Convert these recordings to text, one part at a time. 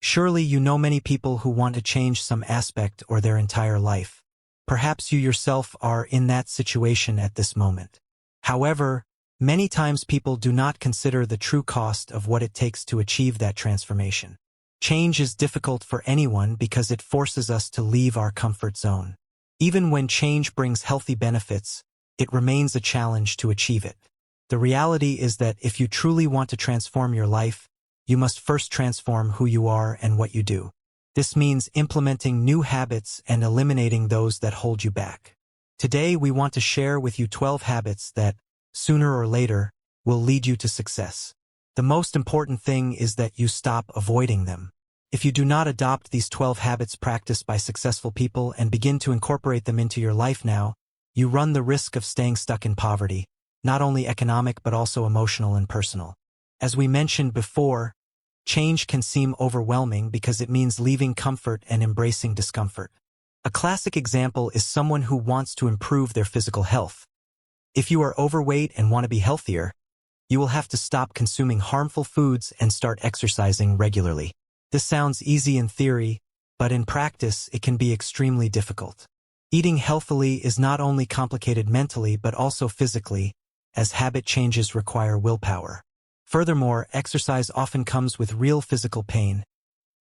Surely you know many people who want to change some aspect or their entire life. Perhaps you yourself are in that situation at this moment. However, many times people do not consider the true cost of what it takes to achieve that transformation. Change is difficult for anyone because it forces us to leave our comfort zone. Even when change brings healthy benefits, it remains a challenge to achieve it. The reality is that if you truly want to transform your life, you must first transform who you are and what you do. This means implementing new habits and eliminating those that hold you back. Today we want to share with you 12 habits that, sooner or later, will lead you to success. The most important thing is that you stop avoiding them. If you do not adopt these 12 habits practiced by successful people and begin to incorporate them into your life now, you run the risk of staying stuck in poverty, not only economic but also emotional and personal. As we mentioned before, change can seem overwhelming because it means leaving comfort and embracing discomfort. A classic example is someone who wants to improve their physical health. If you are overweight and want to be healthier, you will have to stop consuming harmful foods and start exercising regularly. This sounds easy in theory, but in practice it can be extremely difficult. Eating healthily is not only complicated mentally but also physically, as habit changes require willpower. Furthermore, exercise often comes with real physical pain,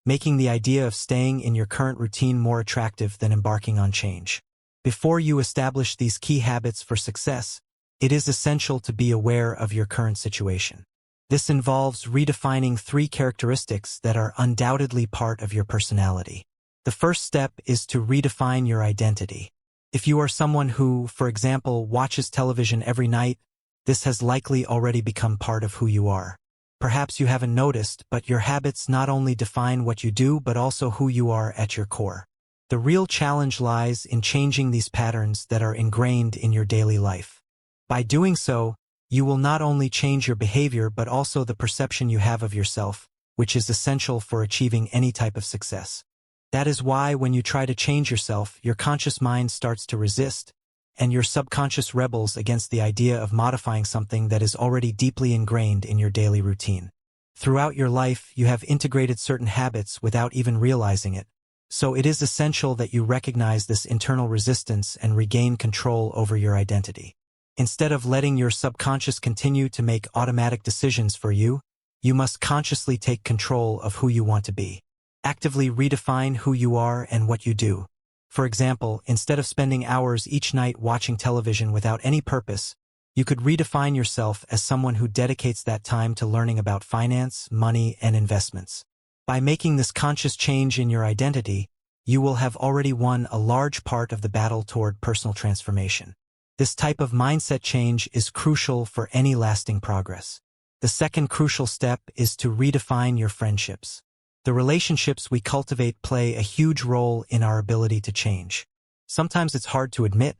making the idea of staying in your current routine more attractive than embarking on change. Before you establish these key habits for success, it is essential to be aware of your current situation. This involves redefining 3 characteristics that are undoubtedly part of your personality. The first step is to redefine your identity. If you are someone who, for example, watches television every night, this has likely already become part of who you are. Perhaps you haven't noticed, but your habits not only define what you do but also who you are at your core. The real challenge lies in changing these patterns that are ingrained in your daily life. By doing so, you will not only change your behavior but also the perception you have of yourself, which is essential for achieving any type of success. That is why when you try to change yourself, your conscious mind starts to resist, and your subconscious rebels against the idea of modifying something that is already deeply ingrained in your daily routine. Throughout your life, you have integrated certain habits without even realizing it, so it is essential that you recognize this internal resistance and regain control over your identity. Instead of letting your subconscious continue to make automatic decisions for you, you must consciously take control of who you want to be. Actively redefine who you are and what you do. For example, instead of spending hours each night watching television without any purpose, you could redefine yourself as someone who dedicates that time to learning about finance, money, and investments. By making this conscious change in your identity, you will have already won a large part of the battle toward personal transformation. This type of mindset change is crucial for any lasting progress. The second crucial step is to redefine your friendships. The relationships we cultivate play a huge role in our ability to change. Sometimes it's hard to admit,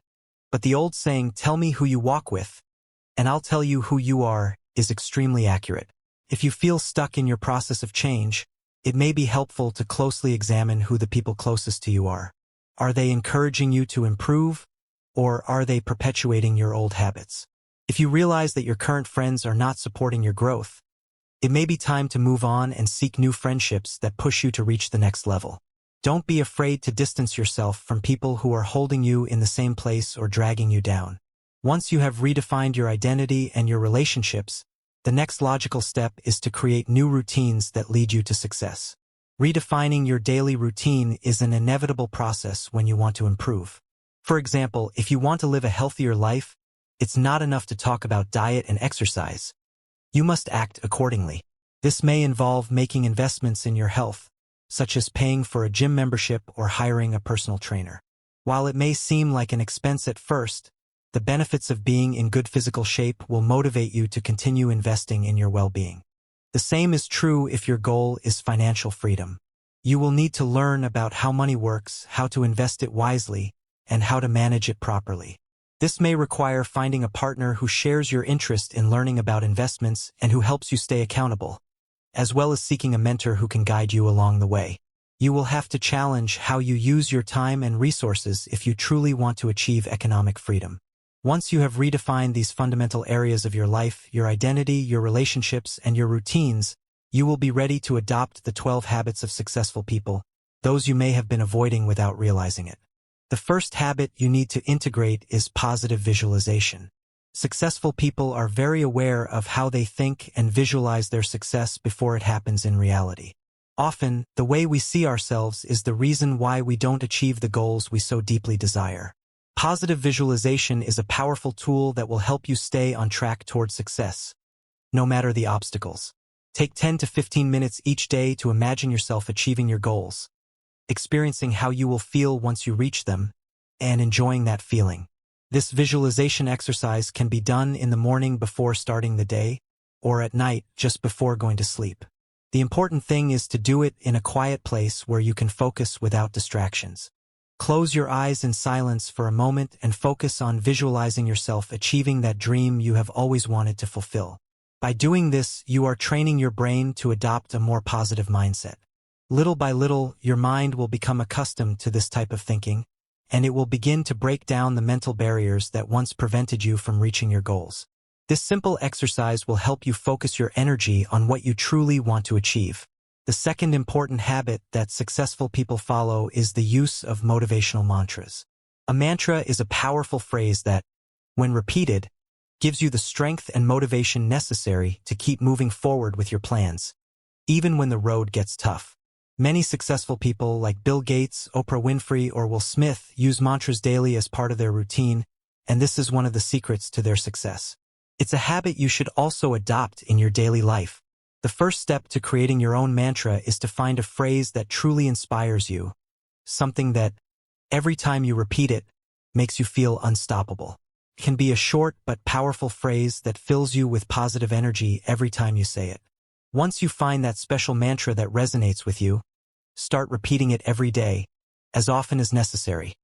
but the old saying, "Tell me who you walk with, and I'll tell you who you are," is extremely accurate. If you feel stuck in your process of change, it may be helpful to closely examine who the people closest to you are. Are they encouraging you to improve, or are they perpetuating your old habits? If you realize that your current friends are not supporting your growth, it may be time to move on and seek new friendships that push you to reach the next level. Don't be afraid to distance yourself from people who are holding you in the same place or dragging you down. Once you have redefined your identity and your relationships, the next logical step is to create new routines that lead you to success. Redefining your daily routine is an inevitable process when you want to improve. For example, if you want to live a healthier life, it's not enough to talk about diet and exercise. You must act accordingly. This may involve making investments in your health, such as paying for a gym membership or hiring a personal trainer. While it may seem like an expense at first, the benefits of being in good physical shape will motivate you to continue investing in your well-being. The same is true if your goal is financial freedom. You will need to learn about how money works, how to invest it wisely, and how to manage it properly. This may require finding a partner who shares your interest in learning about investments and who helps you stay accountable, as well as seeking a mentor who can guide you along the way. You will have to challenge how you use your time and resources if you truly want to achieve economic freedom. Once you have redefined these fundamental areas of your life, your identity, your relationships, and your routines, you will be ready to adopt the 12 habits of successful people, those you may have been avoiding without realizing it. The first habit you need to integrate is positive visualization. Successful people are very aware of how they think and visualize their success before it happens in reality. Often, the way we see ourselves is the reason why we don't achieve the goals we so deeply desire. Positive visualization is a powerful tool that will help you stay on track toward success, no matter the obstacles. Take 10 to 15 minutes each day to imagine yourself achieving your goals, experiencing how you will feel once you reach them, and enjoying that feeling. This visualization exercise can be done in the morning before starting the day, or at night just before going to sleep. The important thing is to do it in a quiet place where you can focus without distractions. Close your eyes in silence for a moment and focus on visualizing yourself achieving that dream you have always wanted to fulfill. By doing this, you are training your brain to adopt a more positive mindset. Little by little, your mind will become accustomed to this type of thinking, and it will begin to break down the mental barriers that once prevented you from reaching your goals. This simple exercise will help you focus your energy on what you truly want to achieve. The second important habit that successful people follow is the use of motivational mantras. A mantra is a powerful phrase that, when repeated, gives you the strength and motivation necessary to keep moving forward with your plans, even when the road gets tough. Many successful people like Bill Gates, Oprah Winfrey, or Will Smith use mantras daily as part of their routine, and this is one of the secrets to their success. It's a habit you should also adopt in your daily life. The first step to creating your own mantra is to find a phrase that truly inspires you, something that, every time you repeat it, makes you feel unstoppable. It can be a short but powerful phrase that fills you with positive energy every time you say it. Once you find that special mantra that resonates with you, start repeating it every day, as often as necessary.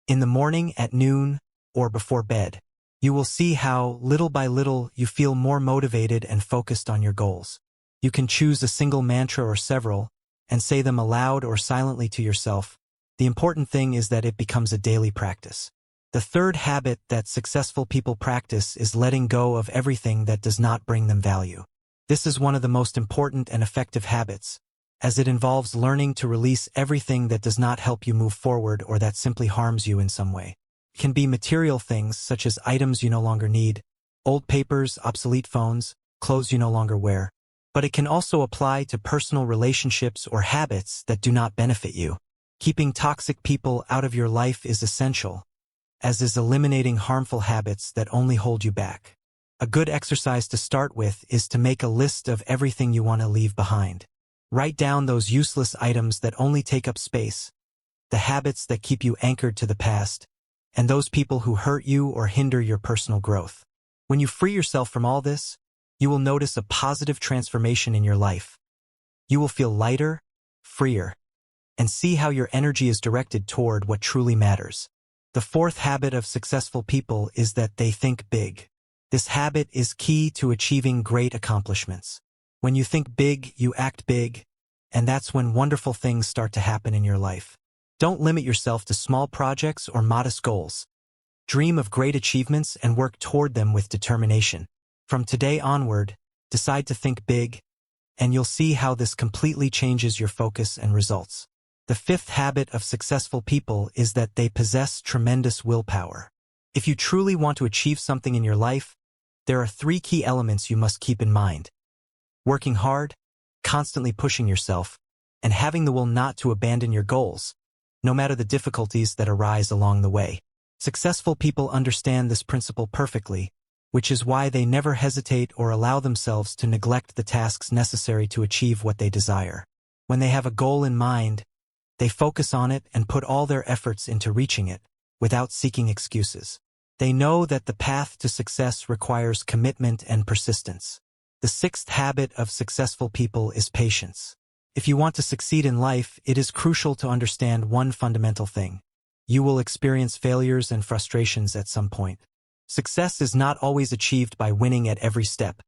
In the morning, at noon, or before bed, you will see how, little by little, you feel more motivated and focused on your goals. You can choose a single mantra or several, and say them aloud or silently to yourself. The important thing is that it becomes a daily practice. The third habit that successful people practice is letting go of everything that does not bring them value. This is one of the most important and effective habits, as it involves learning to release everything that does not help you move forward or that simply harms you in some way. It can be material things such as items you no longer need, old papers, obsolete phones, clothes you no longer wear. But it can also apply to personal relationships or habits that do not benefit you. Keeping toxic people out of your life is essential, as is eliminating harmful habits that only hold you back. A good exercise to start with is to make a list of everything you want to leave behind. Write down those useless items that only take up space, the habits that keep you anchored to the past, and those people who hurt you or hinder your personal growth. When you free yourself from all this, you will notice a positive transformation in your life. You will feel lighter, freer, and see how your energy is directed toward what truly matters. The fourth habit of successful people is that they think big. This habit is key to achieving great accomplishments. When you think big, you act big, and that's when wonderful things start to happen in your life. Don't limit yourself to small projects or modest goals. Dream of great achievements and work toward them with determination. From today onward, decide to think big, and you'll see how this completely changes your focus and results. The fifth habit of successful people is that they possess tremendous willpower. If you truly want to achieve something in your life, there are 3 key elements you must keep in mind: working hard, constantly pushing yourself, and having the will not to abandon your goals, no matter the difficulties that arise along the way. Successful people understand this principle perfectly, which is why they never hesitate or allow themselves to neglect the tasks necessary to achieve what they desire. When they have a goal in mind, they focus on it and put all their efforts into reaching it, without seeking excuses. They know that the path to success requires commitment and persistence. The sixth habit of successful people is patience. If you want to succeed in life, it is crucial to understand one fundamental thing. You will experience failures and frustrations at some point. Success is not always achieved by winning at every step.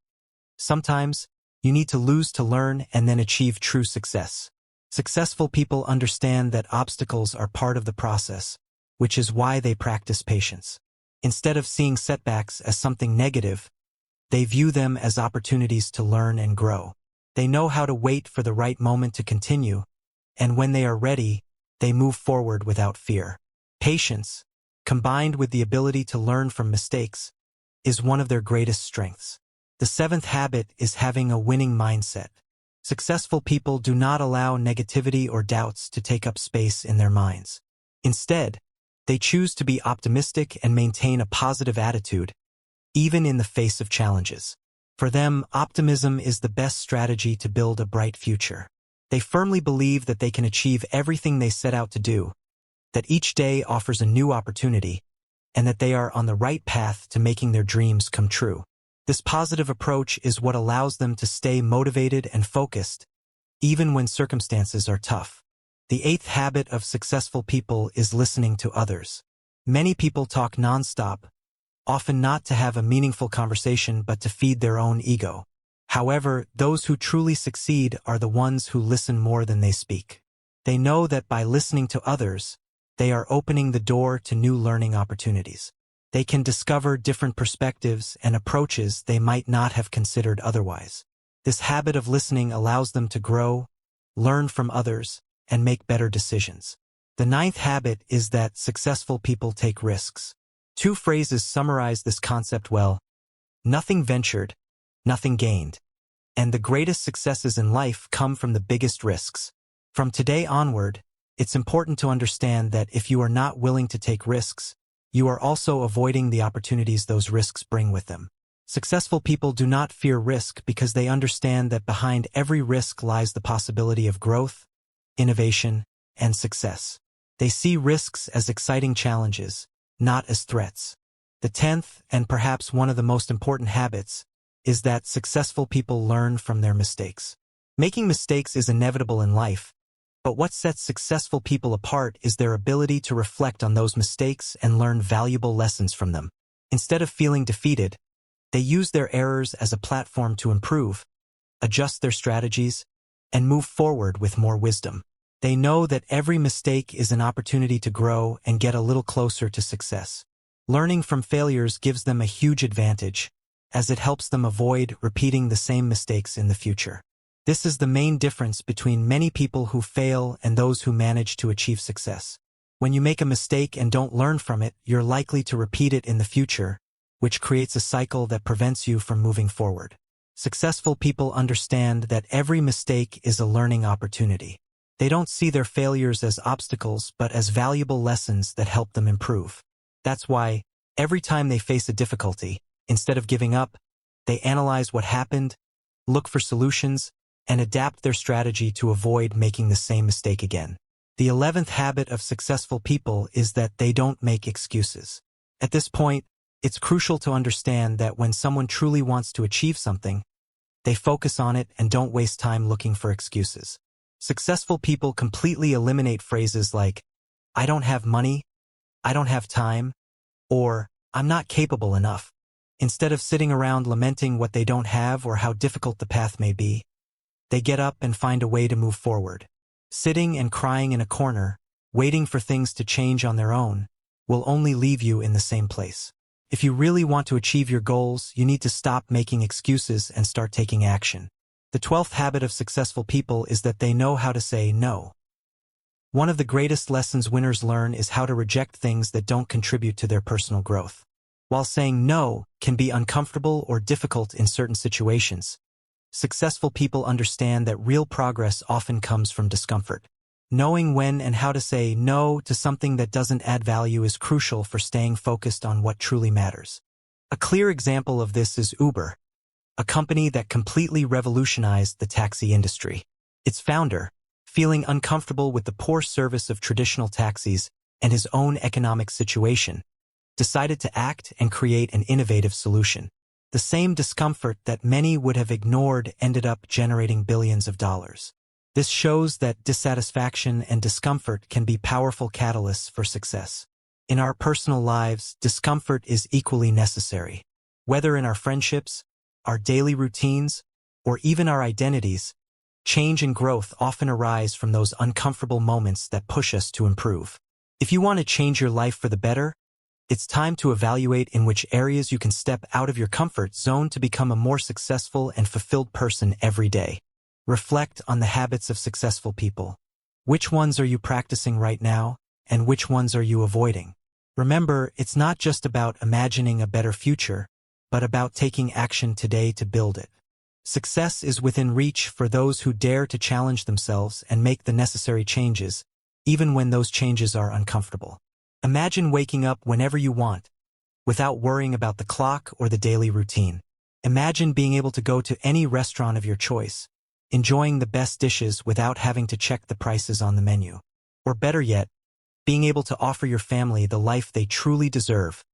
Sometimes, you need to lose to learn and then achieve true success. Successful people understand that obstacles are part of the process, which is why they practice patience. Instead of seeing setbacks as something negative, they view them as opportunities to learn and grow. They know how to wait for the right moment to continue, and when they are ready, they move forward without fear. Patience, combined with the ability to learn from mistakes, is one of their greatest strengths. The seventh habit is having a winning mindset. Successful people do not allow negativity or doubts to take up space in their minds. Instead, they choose to be optimistic and maintain a positive attitude, even in the face of challenges. For them, optimism is the best strategy to build a bright future. They firmly believe that they can achieve everything they set out to do, that each day offers a new opportunity, and that they are on the right path to making their dreams come true. This positive approach is what allows them to stay motivated and focused, even when circumstances are tough. The eighth habit of successful people is listening to others. Many people talk nonstop, often not to have a meaningful conversation but to feed their own ego. However, those who truly succeed are the ones who listen more than they speak. They know that by listening to others, they are opening the door to new learning opportunities. They can discover different perspectives and approaches they might not have considered otherwise. This habit of listening allows them to grow, learn from others, and make better decisions. The ninth habit is that successful people take risks. Two phrases summarize this concept well: nothing ventured, nothing gained. And the greatest successes in life come from the biggest risks. From today onward, it's important to understand that if you are not willing to take risks, you are also avoiding the opportunities those risks bring with them. Successful people do not fear risk because they understand that behind every risk lies the possibility of growth, innovation, and success. They see risks as exciting challenges, not as threats. The 10th, and perhaps one of the most important habits, is that successful people learn from their mistakes. Making mistakes is inevitable in life, but what sets successful people apart is their ability to reflect on those mistakes and learn valuable lessons from them. Instead of feeling defeated, they use their errors as a platform to improve, adjust their strategies, and move forward with more wisdom. They know that every mistake is an opportunity to grow and get a little closer to success. Learning from failures gives them a huge advantage, as it helps them avoid repeating the same mistakes in the future. This is the main difference between many people who fail and those who manage to achieve success. When you make a mistake and don't learn from it, you're likely to repeat it in the future, which creates a cycle that prevents you from moving forward. Successful people understand that every mistake is a learning opportunity. They don't see their failures as obstacles but as valuable lessons that help them improve. That's why, every time they face a difficulty, instead of giving up, they analyze what happened, look for solutions, and adapt their strategy to avoid making the same mistake again. The 11th habit of successful people is that they don't make excuses. At this point, it's crucial to understand that when someone truly wants to achieve something, they focus on it and don't waste time looking for excuses. Successful people completely eliminate phrases like, "I don't have money," "I don't have time," or "I'm not capable enough." Instead of sitting around lamenting what they don't have or how difficult the path may be, they get up and find a way to move forward. Sitting and crying in a corner, waiting for things to change on their own, will only leave you in the same place. If you really want to achieve your goals, you need to stop making excuses and start taking action. The 12th habit of successful people is that they know how to say no. One of the greatest lessons winners learn is how to reject things that don't contribute to their personal growth. While saying no can be uncomfortable or difficult in certain situations, successful people understand that real progress often comes from discomfort. Knowing when and how to say no to something that doesn't add value is crucial for staying focused on what truly matters. A clear example of this is Uber, a company that completely revolutionized the taxi industry. Its founder, feeling uncomfortable with the poor service of traditional taxis and his own economic situation, decided to act and create an innovative solution. The same discomfort that many would have ignored ended up generating billions of dollars. This shows that dissatisfaction and discomfort can be powerful catalysts for success. In our personal lives, discomfort is equally necessary. Whether in our friendships, our daily routines, or even our identities, change and growth often arise from those uncomfortable moments that push us to improve. If you want to change your life for the better, it's time to evaluate in which areas you can step out of your comfort zone to become a more successful and fulfilled person every day. Reflect on the habits of successful people. Which ones are you practicing right now, and which ones are you avoiding? Remember, it's not just about imagining a better future, but about taking action today to build it. Success is within reach for those who dare to challenge themselves and make the necessary changes, even when those changes are uncomfortable. Imagine waking up whenever you want, without worrying about the clock or the daily routine. Imagine being able to go to any restaurant of your choice, enjoying the best dishes without having to check the prices on the menu. Or better yet, being able to offer your family the life they truly deserve,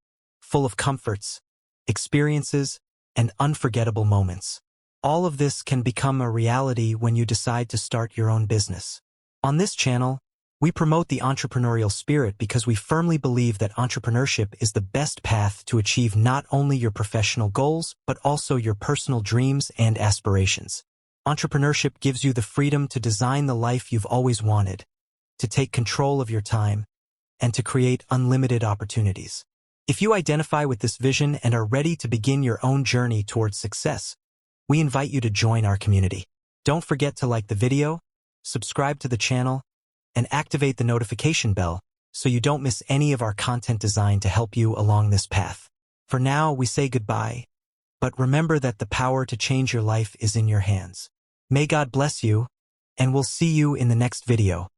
full of comforts, experiences, and unforgettable moments. All of this can become a reality when you decide to start your own business. On this channel, we promote the entrepreneurial spirit because we firmly believe that entrepreneurship is the best path to achieve not only your professional goals, but also your personal dreams and aspirations. Entrepreneurship gives you the freedom to design the life you've always wanted, to take control of your time, and to create unlimited opportunities. If you identify with this vision and are ready to begin your own journey towards success, we invite you to join our community. Don't forget to like the video, subscribe to the channel, and activate the notification bell so you don't miss any of our content designed to help you along this path. For now, we say goodbye, but remember that the power to change your life is in your hands. May God bless you, and we'll see you in the next video.